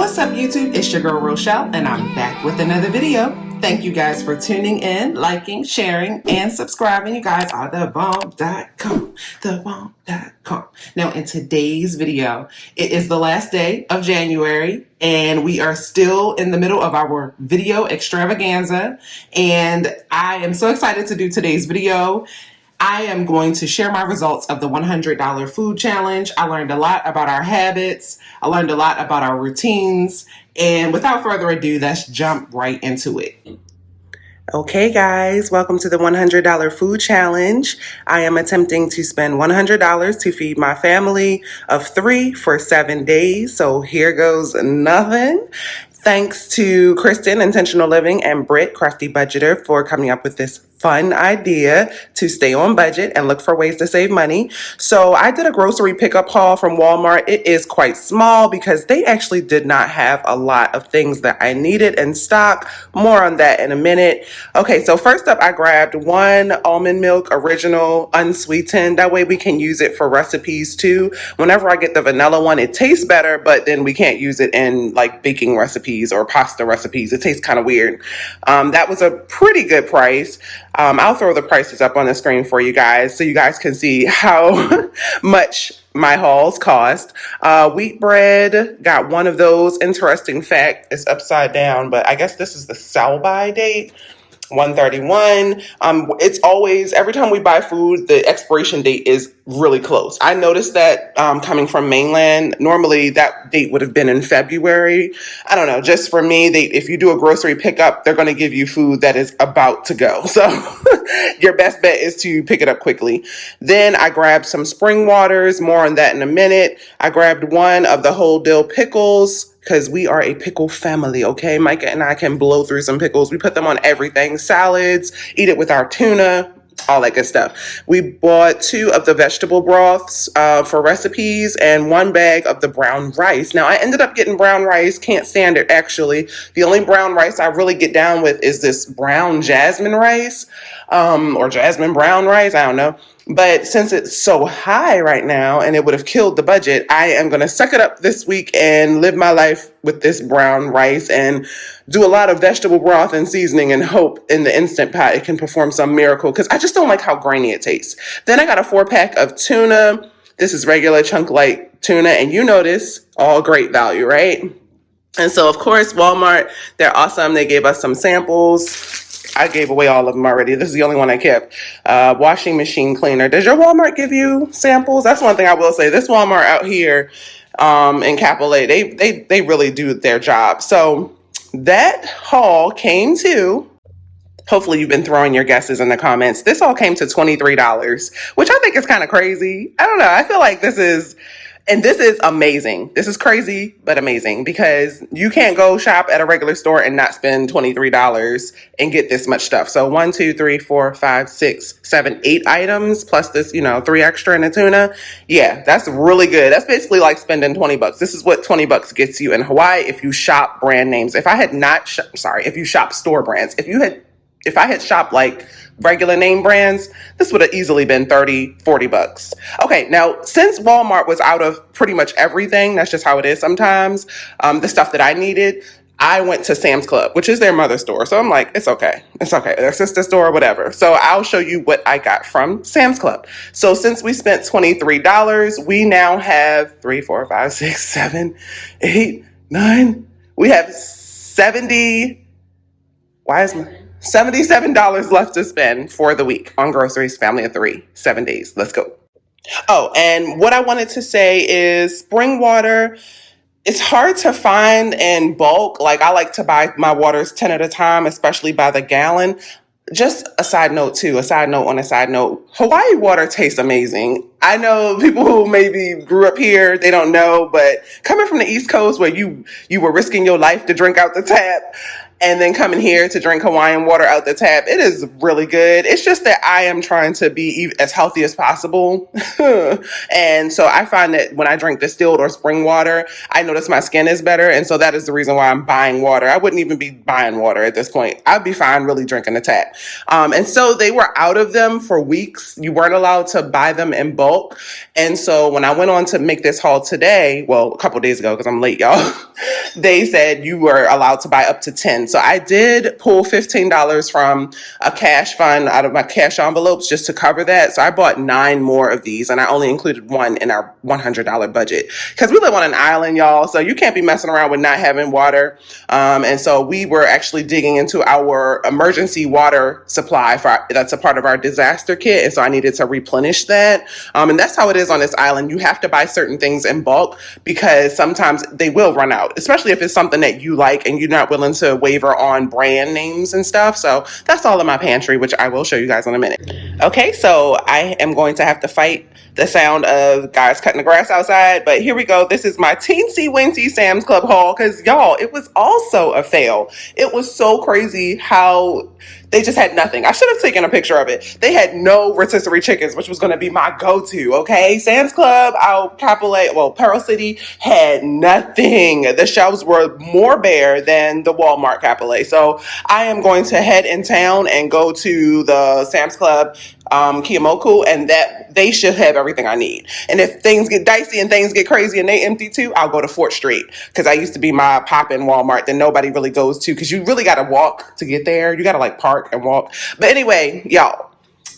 What's up YouTube? It's your girl Rochelle and I'm back with another video. Thank you guys for tuning in, liking, sharing, and subscribing. You guys are thebomb.com, thebomb.com. Now in today's video, it is the last day of January and we are still in the middle of our video extravaganza, and I am so excited to do today's video. I am going to share my results of the $100 food challenge. I learned a lot about our habits. I learned a lot about our routines. And without further ado, let's jump right into it. Okay, guys, welcome to the $100 food challenge. I am attempting to spend $100 to feed my family of 3 for 7 days. So here goes nothing. Thanks to Kristen, Intentional Living, and Britt, Crafty Budgeter, for coming up with this fun idea to stay on budget and look for ways to save money. So I did a grocery pickup haul from Walmart. It is quite small because they actually did not have a lot of things that I needed in stock. More on that in a minute. Okay, so first up, I grabbed one almond milk original unsweetened. That way we can use it for recipes too. Whenever I get the vanilla one, it tastes better, but then we can't use it in like baking recipes or pasta recipes. It tastes kind of weird. That was a pretty good price. I'll throw the prices up on the screen for you guys so you guys can see how much my hauls cost. Wheat bread, got one of those. Interesting fact, it's upside down, but I guess this is the sell-by date. 131. It's always, every time we buy food, the expiration date is really close. I noticed that coming from mainland, normally that date would have been in February. I don't know, just for me, if you do a grocery pickup, they're going to give you food that is about to go. So your best bet is to pick it up quickly. Then I grabbed some spring waters, more on that in a minute. I grabbed one of the whole dill pickles, because we are a pickle family, okay? Micah and I can blow through some pickles. We put them on everything, salads, eat it with our tuna, all that good stuff. We bought 2 of the vegetable broths for recipes and 1 bag of the brown rice. Now, I ended up getting brown rice. Can't stand it, actually. The only brown rice I really get down with is this brown jasmine rice or jasmine brown rice. I don't know. But since it's so high right now and it would have killed the budget, I am going to suck it up this week and live my life with this brown rice and do a lot of vegetable broth and seasoning and hope in the Instant Pot it can perform some miracle, because I just don't like how grainy it tastes. Then I got a 4-pack of tuna. This is regular chunk light tuna, and you notice all great value, right? And so, of course, Walmart, they're awesome. They gave us some samples. I gave away all of them already. This is the only one I kept. Washing machine cleaner. Does your Walmart give you samples? That's one thing I will say. This Walmart out here in Capitol, they really do their job. So that haul came to, hopefully you've been throwing your guesses in the comments. This all came to $23, which I think is kind of crazy. I don't know. I feel like this is amazing. This is crazy, but amazing, because you can't go shop at a regular store and not spend $23 and get this much stuff. So 1, 2, 3, 4, 5, 6, 7, 8 items plus this, 3 extra in the tuna. Yeah, that's really good. That's basically like spending $20. This is what $20 gets you in Hawaii if you shop brand names. If you shop store brands. If I had shopped like regular name brands, this would have easily been $30, $40. Okay, now since Walmart was out of pretty much everything, that's just how it is sometimes, the stuff that I needed, I went to Sam's Club, which is their mother store. So I'm like, it's okay. Their sister store, whatever. So I'll show you what I got from Sam's Club. So since we spent $23, we now have 3, 4, 5, 6, 7, 8, 9. We have $77 left to spend for the week on groceries, family of 3, 7 days. Let's go. Oh, and what I wanted to say is spring water, it's hard to find in bulk. Like, I like to buy my waters 10 at a time, especially by the gallon. Just a side note too, Hawaii water tastes amazing. I know people who maybe grew up here, they don't know, but coming from the East Coast where you were risking your life to drink out the tap, and then coming here to drink Hawaiian water out the tap. It is really good. It's just that I am trying to be as healthy as possible. And so I find that when I drink distilled or spring water, I notice my skin is better. And so that is the reason why I'm buying water. I wouldn't even be buying water at this point. I'd be fine really drinking the tap. And so they were out of them for weeks. You weren't allowed to buy them in bulk. And so when I went on to make this haul today, well, a couple days ago, because I'm late, y'all, they said you were allowed to buy up to 10. So I did pull $15 from a cash fund out of my cash envelopes just to cover that. So I bought 9 more of these, and I only included one in our $100 budget because we live on an island, y'all. So you can't be messing around with not having water. And so we were actually digging into our emergency water supply that's a part of our disaster kit. And so I needed to replenish that. And that's how it is on this island. You have to buy certain things in bulk because sometimes they will run out, especially if it's something that you like and you're not willing to waver on brand names and stuff. So that's all in my pantry, which I will show you guys in a minute. Okay, so I am going to have to fight the sound of guys cutting the grass outside, but here we go. This is my teensy weensy Sam's Club haul because y'all, it was also a fail. It was so crazy how they just had nothing. I should have taken a picture of it. They had no rotisserie chickens, which was going to be my go-to, okay? Sam's Club out Pearl City had nothing. The shelves were more bare than the Walmart Capole. So I am going to head in town and go to the Sam's Club Kiyomoku, and that they should have everything I need. And if things get dicey and things get crazy and they empty too, I'll go to Fort Street because I used to be my pop-in Walmart that nobody really goes to because you really got to walk to get there. You got to like park and walk. But anyway, y'all,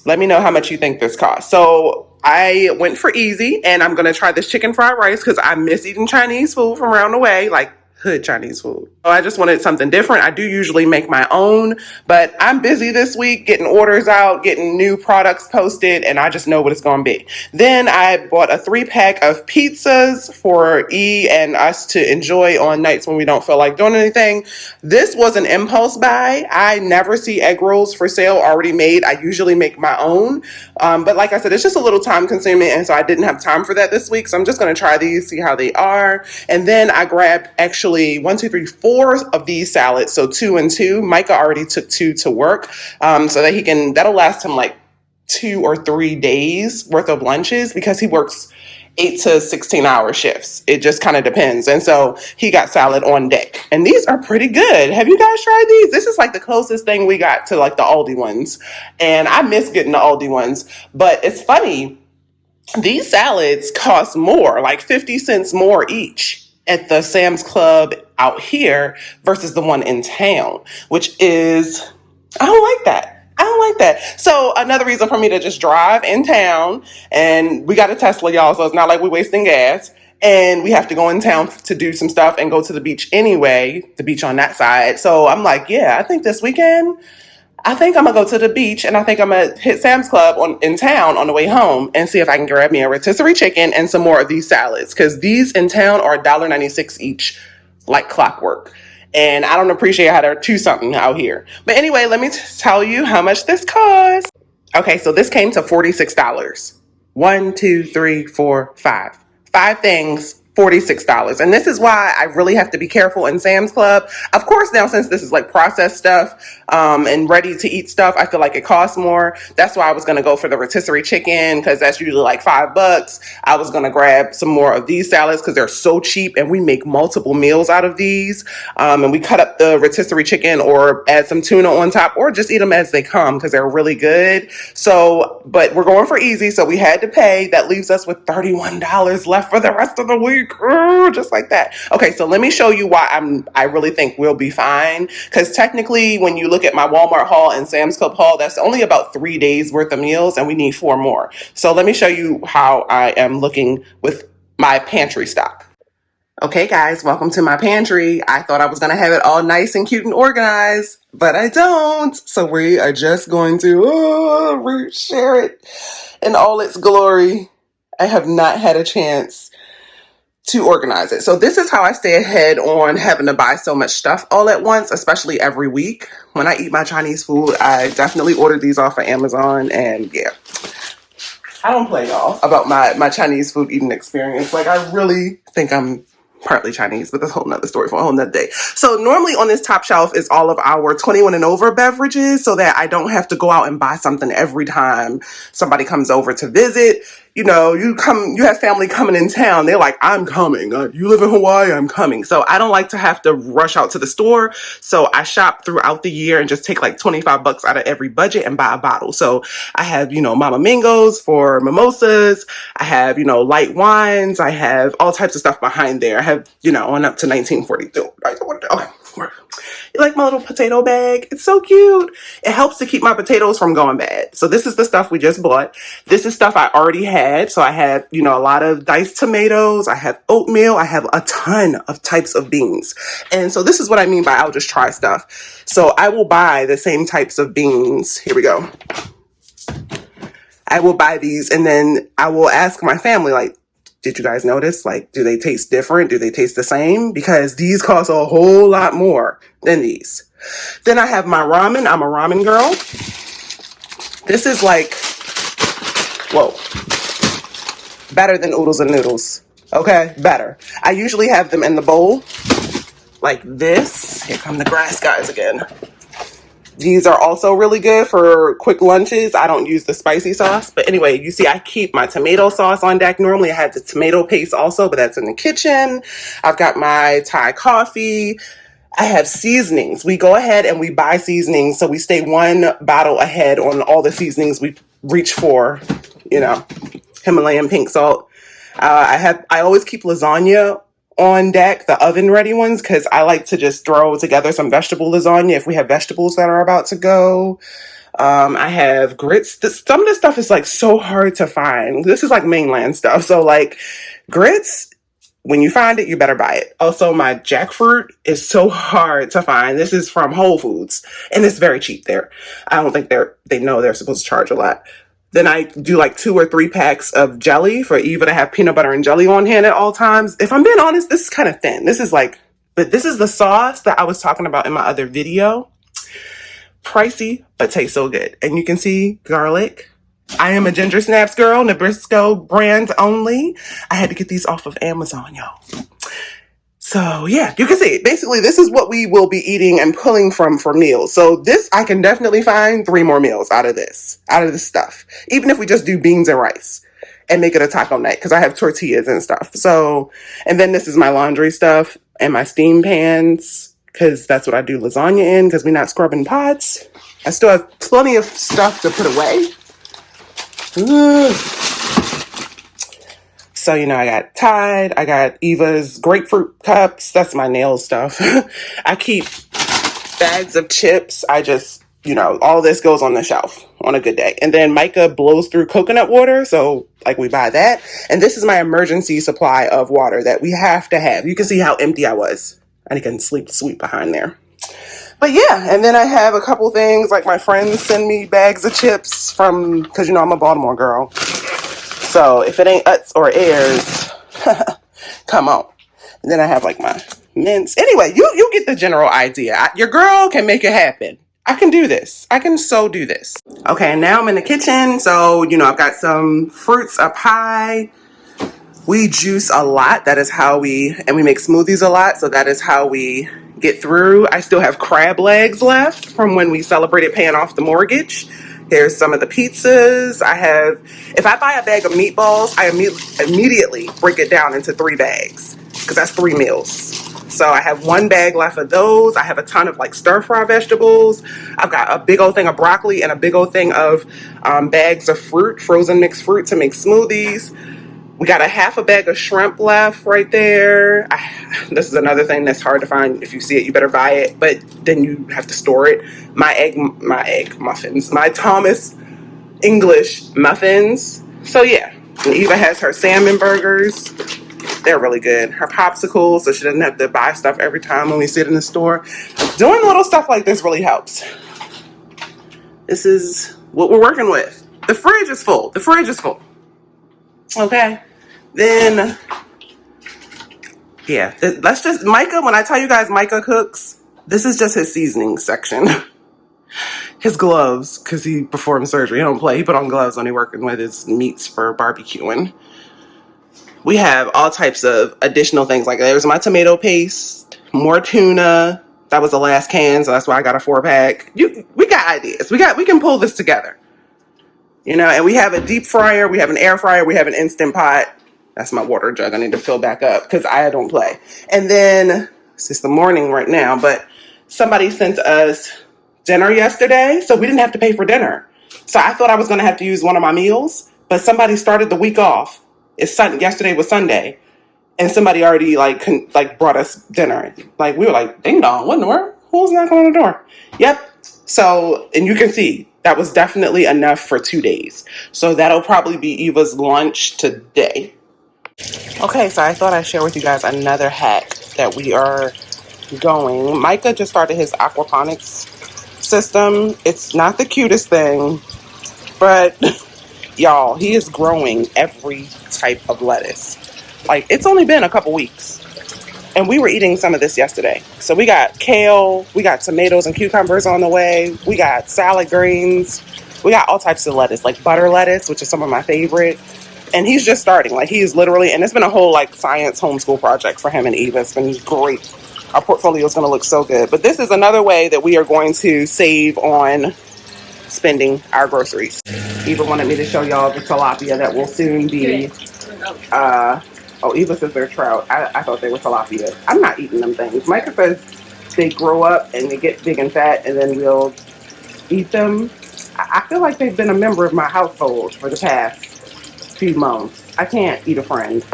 let me know how much you think this costs. So I went for easy, and I'm going to try this chicken fried rice because I miss eating Chinese food from around the way, like hood Chinese food. So I just wanted something different. I do usually make my own, but I'm busy this week getting orders out, getting new products posted, and I just know what it's going to be. Then I bought a 3-pack of pizzas for E and us to enjoy on nights when we don't feel like doing anything. This was an impulse buy. I never see egg rolls for sale already made. I usually make my own, but like I said, it's just a little time consuming, and so I didn't have time for that this week. So I'm just going to try these, see how they are. And then I grabbed actually 1, 2, 3, 4 of these salads. So 2 and 2. Micah already took 2 to work, so that that'll last him like 2 or 3 days worth of lunches because he works 8 to 16-hour shifts. It just kind of depends. And so he got salad on deck. And these are pretty good. Have you guys tried these? This is like the closest thing we got to like the Aldi ones. And I miss getting the Aldi ones. But it's funny, these salads cost more, like 50 cents more each at the Sam's Club out here versus the one in town, which is, I don't like that. I don't like that. So another reason for me to just drive in town, and we got a Tesla, y'all, so it's not like we're wasting gas, and we have to go in town to do some stuff and go to the beach anyway, the beach on that side. So I'm like, yeah, I think this weekend, I think I'm going to go to the beach, and I think I'm going to hit Sam's Club in town on the way home and see if I can grab me a rotisserie chicken and some more of these salads, because these in town are $1.96 each, like clockwork. And I don't appreciate how they're 2 something out here. But anyway, let me tell you how much this costs. Okay, so this came to $46. 1, 2, 3, 4, 5. 5 things, $46. And this is why I really have to be careful in Sam's Club. Of course, now since this is like processed stuff and ready to eat stuff, I feel like it costs more. That's why I was going to go for the rotisserie chicken because that's usually like $5. I was going to grab some more of these salads because they're so cheap and we make multiple meals out of these. And we cut up the rotisserie chicken or add some tuna on top or just eat them as they come because they're really good. So, but we're going for easy. So we had to pay. That leaves us with $31 left for the rest of the week. Just like that. Okay, so let me show you why I really think we'll be fine. Because technically, when you look at my Walmart haul and Sam's Club haul, that's only about 3 days worth of meals, and we need 4 more. So let me show you how I am looking with my pantry stock. Okay, guys, welcome to my pantry. I thought I was going to have it all nice and cute and organized, but I don't. So we are just going to share it in all its glory. I have not had a chance to organize it. So this is how I stay ahead on having to buy so much stuff all at once, especially every week. When I eat my Chinese food, I definitely order these off of Amazon, and yeah. I don't play, y'all, about my Chinese food eating experience. Like, I really think I'm partly Chinese, but that's a whole nother story for a whole nother day. So normally on this top shelf is all of our 21 and over beverages so that I don't have to go out and buy something every time somebody comes over to visit. You know, you have family coming in town. They're like, I'm coming. You live in Hawaii, I'm coming. So I don't like to have to rush out to the store. So I shop throughout the year and just take like 25 bucks out of every budget and buy a bottle. So I have, you know, Mama Mingos for mimosas. I have, you know, light wines. I have all types of stuff behind there. I have, you know, on up to 1942. Okay. You like my little potato bag? It's so cute. It helps to keep my potatoes from going bad. So this is the stuff we just bought. This is stuff I already had. So I have, you know, a lot of diced tomatoes. I have oatmeal. I have a ton of types of beans. And so this is what I mean by I'll just try stuff. So I will buy the same types of beans. Here we go. I will buy these and then I will ask my family, like, did you guys notice? Like, do they taste different? Do they taste the same? Because these cost a whole lot more than these. Then I have my ramen. I'm a ramen girl. This is like, whoa, better than oodles and noodles. Okay, better. I usually have them in the bowl like this. Here come the grass guys again. These are also really good for quick lunches. I don't use the spicy sauce. But anyway, you see I keep my tomato sauce on deck. Normally I have the tomato paste also, but that's in the kitchen. I've got my Thai coffee. I have seasonings. We go ahead and we buy seasonings. So we stay one bottle ahead on all the seasonings we reach for, you know, Himalayan pink salt. I always keep lasagna on deck, the oven ready ones, because I like to just throw together some vegetable lasagna if we have vegetables that are about to go. I have grits. Some of this stuff is like so hard to find. This is like mainland stuff. So like grits, when you find it, you better buy it. Also, my jackfruit is so hard to find. This is from Whole Foods and it's very cheap there. I don't think they know they're supposed to charge a lot. Then I do like 2 or 3 packs of jelly for Eva to have peanut butter and jelly on hand at all times. If I'm being honest, this is kind of thin. This is like, but this is the sauce that I was talking about in my other video. Pricey, but tastes so good. And you can see garlic. I am a ginger snaps girl, Nabisco brand only. I had to get these off of Amazon, y'all. So yeah, you can see basically this is what we will be eating and pulling from for meals. So this, I can definitely find 3 more meals out of this stuff. Even if we just do beans and rice and make it a taco night, because I have tortillas and stuff. So, and then this is my laundry stuff and my steam pans, because that's what I do lasagna in, because we're not scrubbing pots. I still have plenty of stuff to put away. Ooh. So, you know, I got Tide, I got Eva's grapefruit cups. That's my nail stuff. I keep bags of chips. I just, you know, all this goes on the shelf on a good day. And then Micah blows through coconut water. So, like, we buy that. And this is my emergency supply of water that we have to have. You can see how empty I was. I can sleep sweet behind there. But yeah, and then I have a couple things, like my friends send me bags of chips from, because, you know, I'm a Baltimore girl. So if it ain't Utz or Ayers, come on. And then I have like my mints. Anyway, you get the general idea. Your girl can make it happen. I can do this. I can so do this. Okay, now I'm in the kitchen. So, you know, I've got some fruits, a pie. We juice a lot. That is how we make smoothies a lot. So that is how we get through. I still have crab legs left from when we celebrated paying off the mortgage. Here's some of the pizzas. If I buy a bag of meatballs, I immediately break it down into 3 bags because that's 3 meals. So I have 1 bag left of those. I have a ton of like stir fry vegetables. I've got a big old thing of broccoli and a big old thing of bags of fruit, frozen mixed fruit to make smoothies. We got a half a bag of shrimp left right there. This is another thing that's hard to find. If you see it, you better buy it. But then you have to store it. My egg muffins. My Thomas English muffins. So yeah. And Eva has her salmon burgers. They're really good. Her popsicles, so she doesn't have to buy stuff every time when we sit in the store. Doing little stuff like this really helps. This is what we're working with. The fridge is full. The fridge is full. Okay, then, yeah, let's just, Micah, when I tell you guys Micah cooks, this is just his seasoning section. His gloves, because he performed surgery. He don't play. He put on gloves when he working with his meats for barbecuing. We have all types of additional things. Like there's my tomato paste, more tuna. That was the last can, so that's why I got a 4-pack. We got ideas. We can pull this together. And we have a deep fryer, we have an air fryer, we have an Instant Pot. That's my water jug. I need to fill back up because I don't play. And then it's just the morning right now, but somebody sent us dinner yesterday, so we didn't have to pay for dinner. So I thought I was going to have to use one of my meals, but somebody started the week off. Yesterday was Sunday, and somebody already brought us dinner. Like we were like, ding dong, what in the world? Who's knocking on the door? Yep. So, and you can see that was definitely enough for 2 days. So that'll probably be Eva's lunch today. Okay, so I thought I'd share with you guys another hack that we are going. Micah just started his aquaponics system. It's not the cutest thing, but y'all, he is growing every type of lettuce. Like, it's only been a couple weeks. And we were eating some of this yesterday. So we got kale, we got tomatoes and cucumbers on the way, we got salad greens, we got all types of lettuce, like butter lettuce, which is some of my favorite. And he's just starting. Like, he's literally, and it's been a whole science homeschool project for him and Eva. It's been great. Our portfolio is going to look so good. But this is another way that we are going to save on spending our groceries. Eva wanted me to show y'all the tilapia that will soon be oh, Eva says they're trout. I thought they were tilapia. I'm not eating them things. Micah says they grow up and they get big and fat, and then we'll eat them. I feel like they've been a member of my household for the past few months. I can't eat a friend.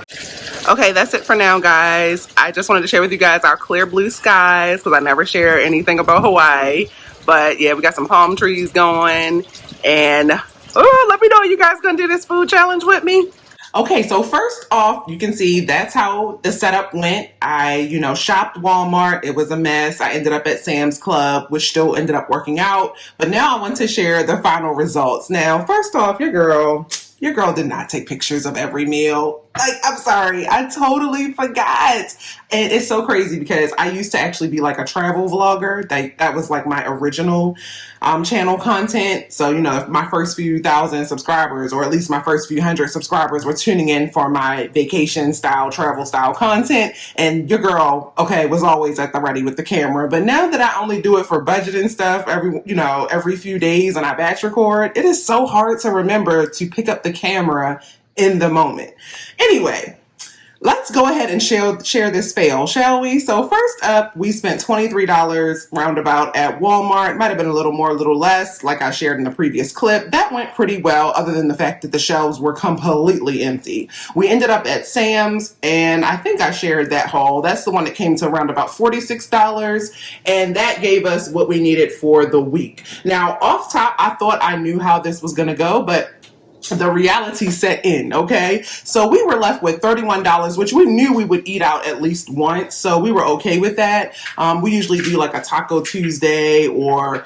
Okay, that's it for now, guys. I just wanted to share with you guys our clear blue skies because I never share anything about Hawaii. But yeah, we got some palm trees going. And let me know, you guys gonna do this food challenge with me? Okay, so first off, you can see that's how the setup went. I, shopped Walmart. It was a mess. I ended up at Sam's Club, which still ended up working out. But now I want to share the final results. Now, first off, your girl did not take pictures of every meal. I'm sorry, I totally forgot. And it's so crazy because I used to actually be a travel vlogger. That was my original channel content. So, if my first few thousand subscribers, or at least my first few hundred subscribers, were tuning in for my vacation style, travel style content. And your girl, was always at the ready with the camera. But now that I only do it for budgeting stuff every few days and I batch record, it is so hard to remember to pick up the camera in the moment. Anyway, let's go ahead and share this fail, shall we? So first up, we spent $23 roundabout at Walmart. Might have been a little more, a little less, like I shared in the previous clip. That went pretty well, other than the fact that the shelves were completely empty. We ended up at Sam's, and I think I shared that haul. That's the one that came to around about $46, and that gave us what we needed for the week. Now, off top, I thought I knew how this was going to go, but the reality set in, okay? So we were left with $31, which we knew we would eat out at least once, so we were okay with that. We usually do a Taco Tuesday or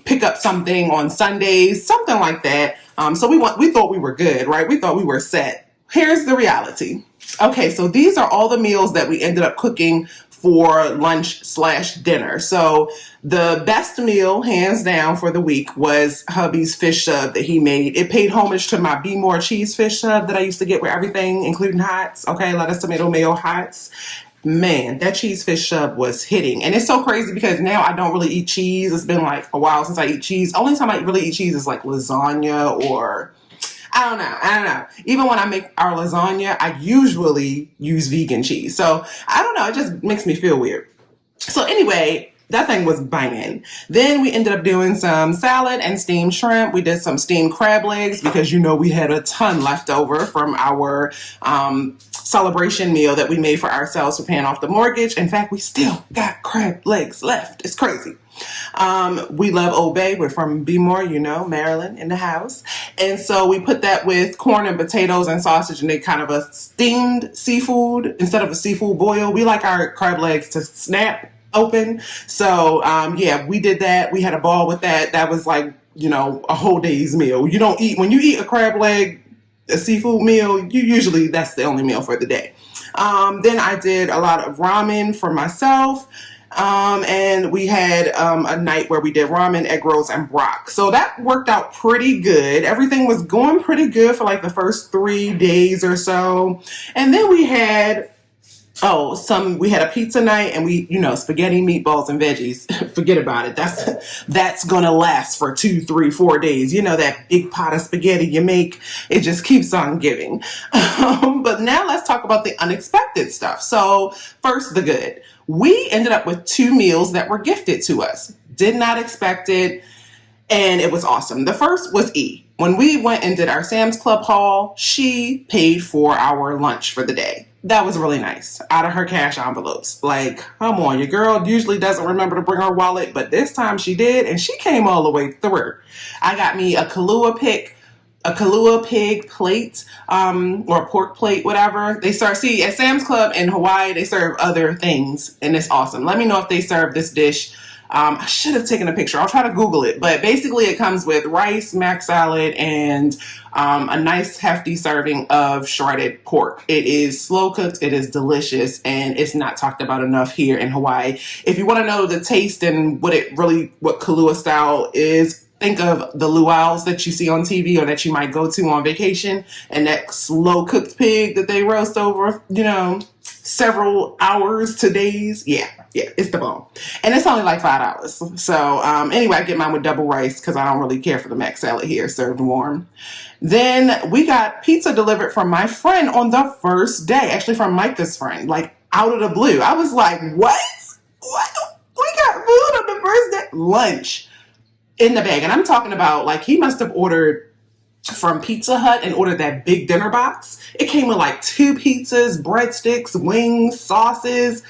pick up something on Sundays, something like that. So we thought we were good, right? We thought we were set. Here's the reality. Okay, so these are all the meals that we ended up cooking for lunch/dinner. So the best meal, hands down, for the week was hubby's fish sub that he made. It paid homage to my Be More cheese fish sub that I used to get with everything, including hots. Okay, lettuce, tomato, mayo, hots. Man, that cheese fish sub was hitting. And it's so crazy because now I don't really eat cheese. It's been a while since I eat cheese. Only time I really eat cheese is lasagna or I don't know. Even when I make our lasagna, I usually use vegan cheese. So I don't know. It just makes me feel weird. So anyway, that thing was banging. Then we ended up doing some salad and steamed shrimp. We did some steamed crab legs because we had a ton left over from our celebration meal that we made for ourselves for paying off the mortgage. In fact, we still got crab legs left. It's crazy. We love Old Bay. We're from Be More, Maryland in the house. And so we put that with corn and potatoes and sausage and they kind of a steamed seafood instead of a seafood boil. We like our crab legs to snap open. So, yeah, we did that. We had a ball with that. That was a whole day's meal. When you eat a crab leg, a seafood meal, that's the only meal for the day. Then I did a lot of ramen for myself. And we had a night where we did ramen, egg rolls, and brock. So that worked out pretty good. Everything was going pretty good for like the first 3 days or so. And then we had we had a pizza night, and spaghetti, meatballs, and veggies. Forget about it. That's gonna last for 2, 3, 4 days. That big pot of spaghetti you make, it just keeps on giving. But now let's talk about the unexpected stuff. So first, the good. We ended up with 2 meals that were gifted to us. Did not expect it, and it was awesome. The first was E. When we went and did our Sam's Club haul, she paid for our lunch for the day. That was really nice. Out of her cash envelopes. Like, come on, your girl usually doesn't remember to bring her wallet, but this time she did, and she came all the way through. I got me a Kahlua pig plate, or pork plate, whatever. They serve, at Sam's Club in Hawaii, they serve other things, and it's awesome. Let me know if they serve this dish. I should have taken a picture. I'll try to Google it. But basically it comes with rice, mac salad, and a nice hefty serving of shredded pork. It is slow cooked. It is delicious. And it's not talked about enough here in Hawaii. If you want to know the taste and what Kahlua style is, think of the luau's that you see on TV or that you might go to on vacation, and that slow cooked pig that they roast over, several hours to days. Yeah, it's the bomb. And it's only like $5. So anyway, I get mine with double rice because I don't really care for the mac salad here, served warm. Then we got pizza delivered from my friend on the first day, actually from Micah's friend, like out of the blue. I was like, what? We got food on the first day? Lunch in the bag. And I'm talking about, like, he must have ordered from Pizza Hut and ordered that big dinner box. It came with like 2 pizzas, breadsticks, wings, sauces.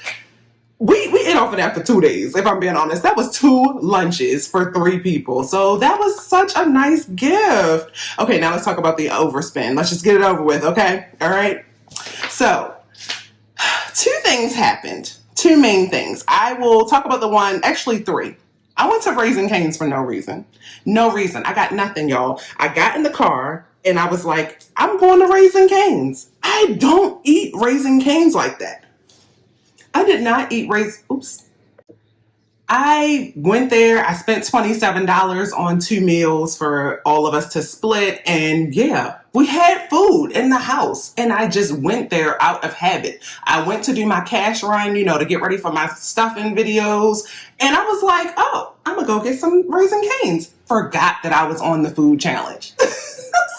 We ate off of that for 2 days, if I'm being honest. That was 2 lunches for 3 people. So that was such a nice gift. Okay, now let's talk about the overspend. Let's just get it over with, okay? All right? So 2 things happened. 2 main things. I will talk about the one, actually 3. I went to Raising Cane's for no reason. No reason. I got nothing, y'all. I got in the car and I was like, I'm going to Raising Cane's. I don't eat Raising Cane's like that. I did not eat I went there. I spent $27 on 2 meals for all of us to split. And yeah, we had food in the house. And I just went there out of habit. I went to do my cash run, to get ready for my stuffing videos. And I was like, oh, I'm going to go get some Raising Cane's. Forgot that I was on the food challenge.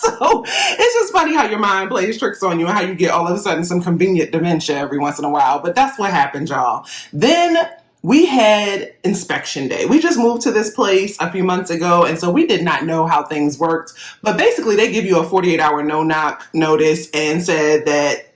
So it's just funny how your mind plays tricks on you and how you get all of a sudden some convenient dementia every once in a while. But that's what happened, y'all. Then we had inspection day. We just moved to this place a few months ago, and so we did not know how things worked. But basically, they give you a 48-hour no-knock notice and said that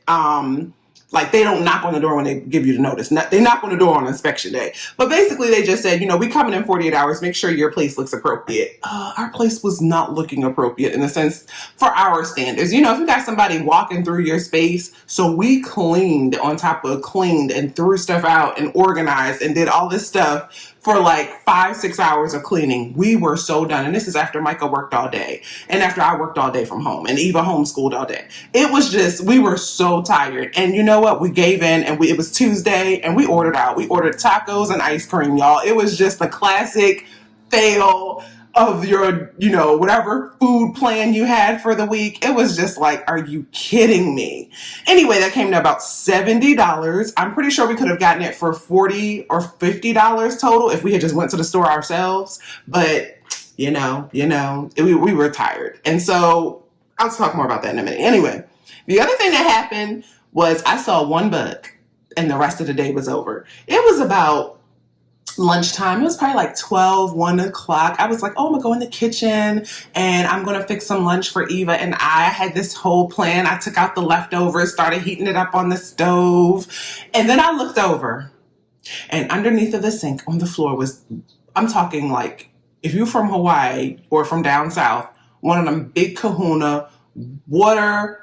they don't knock on the door when they give you the notice. They knock on the door on inspection day. But basically, they just said, we coming in 48 hours. Make sure your place looks appropriate. Our place was not looking appropriate in a sense for our standards. If you got somebody walking through your space, so we cleaned on top of cleaned and threw stuff out and organized and did all this stuff for like 5-6 hours of cleaning. We were so done. And this is after Micah worked all day and after I worked all day from home and Eva homeschooled all day. It was just, we were so tired. And you know what? We gave in, and it was Tuesday and we ordered out. We ordered tacos and ice cream, y'all. It was just the classic fail of your, whatever food plan you had for the week. It was just like, are you kidding me? Anyway, that came to about $70. I'm pretty sure we could have gotten it for $40 or $50 total if we had just went to the store ourselves. But, we were tired. And so I'll talk more about that in a minute. Anyway, the other thing that happened was I saw 1 bug and the rest of the day was over. It was about lunchtime. It was probably like 1 o'clock. I was like, oh, I'm gonna go in the kitchen and I'm gonna fix some lunch for Eva. And I had this whole plan. I took out the leftovers, started heating it up on the stove. And then I looked over, and underneath of the sink on the floor was, I'm talking like, if you're from Hawaii or from down south, one of them big kahuna water,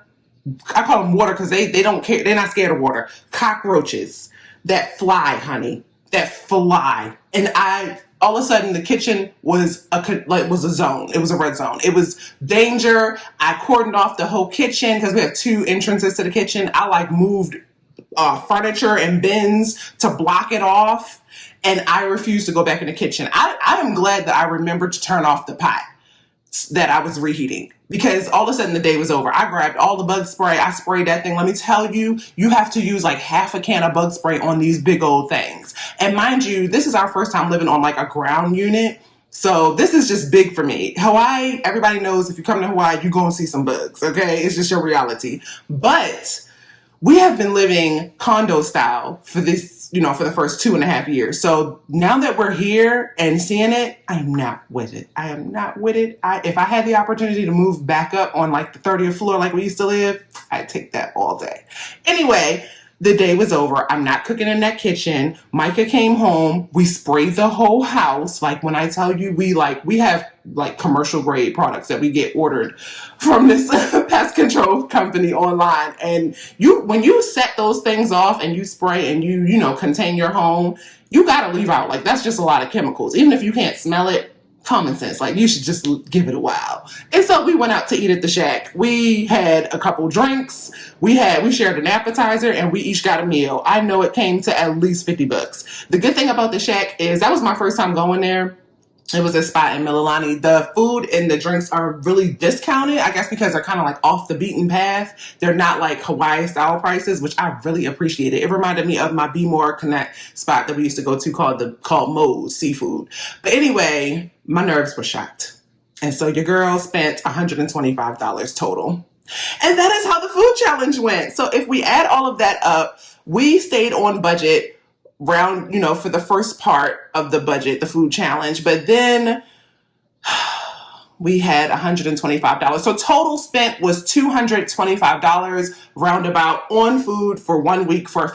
I call them water because they don't care. They're not scared of water. Cockroaches that fly, honey. That fly. And all of a sudden the kitchen was a zone. It was a red zone. It was danger. I cordoned off the whole kitchen because we have 2 entrances to the kitchen. I moved furniture and bins to block it off. And I refused to go back in the kitchen. I am glad that I remembered to turn off the pot that I was reheating, because all of a sudden the day was over. I grabbed all the bug spray. I sprayed that thing. Let me tell you, you have to use like half a can of bug spray on these big old things. And mind you, this is our first time living on like a ground unit. So this is just big for me. Hawaii, everybody knows if you come to Hawaii, you're going to see some bugs, okay? It's just your reality. But we have been living condo style for this, for the first 2.5 years. So now that we're here and seeing it, I'm not with it. I am not with it. If I had the opportunity to move back up on like the 30th floor like we used to live, I'd take that all day. Anyway, the day was over. I'm not cooking in that kitchen. Micah came home. We sprayed the whole house. Like when I tell you, we have like commercial grade products that we get ordered from this pest control company online. And when you set those things off and you spray and you contain your home, you got to leave out. Like that's just a lot of chemicals. Even if you can't smell it, common sense, like you should just give it a while. And so we went out to eat at the Shack. We had a couple drinks. We shared an appetizer, and we each got a meal. I know it came to at least $50. The good thing about the Shack is that was my first time going there. It was a spot in Mililani. The food and the drinks are really discounted, I guess, because they're kind of like off the beaten path. They're not like Hawaii style prices, which I really appreciated. It reminded me of my Be More Connect spot that we used to go to called Moe's Seafood. But anyway, my nerves were shot. And so your girl spent $125 total. And that is how the food challenge went. So if we add all of that up, we stayed on budget for the first part of the budget, the food challenge. But then we had $125. So total spent was $225 roundabout on food for 1 week for a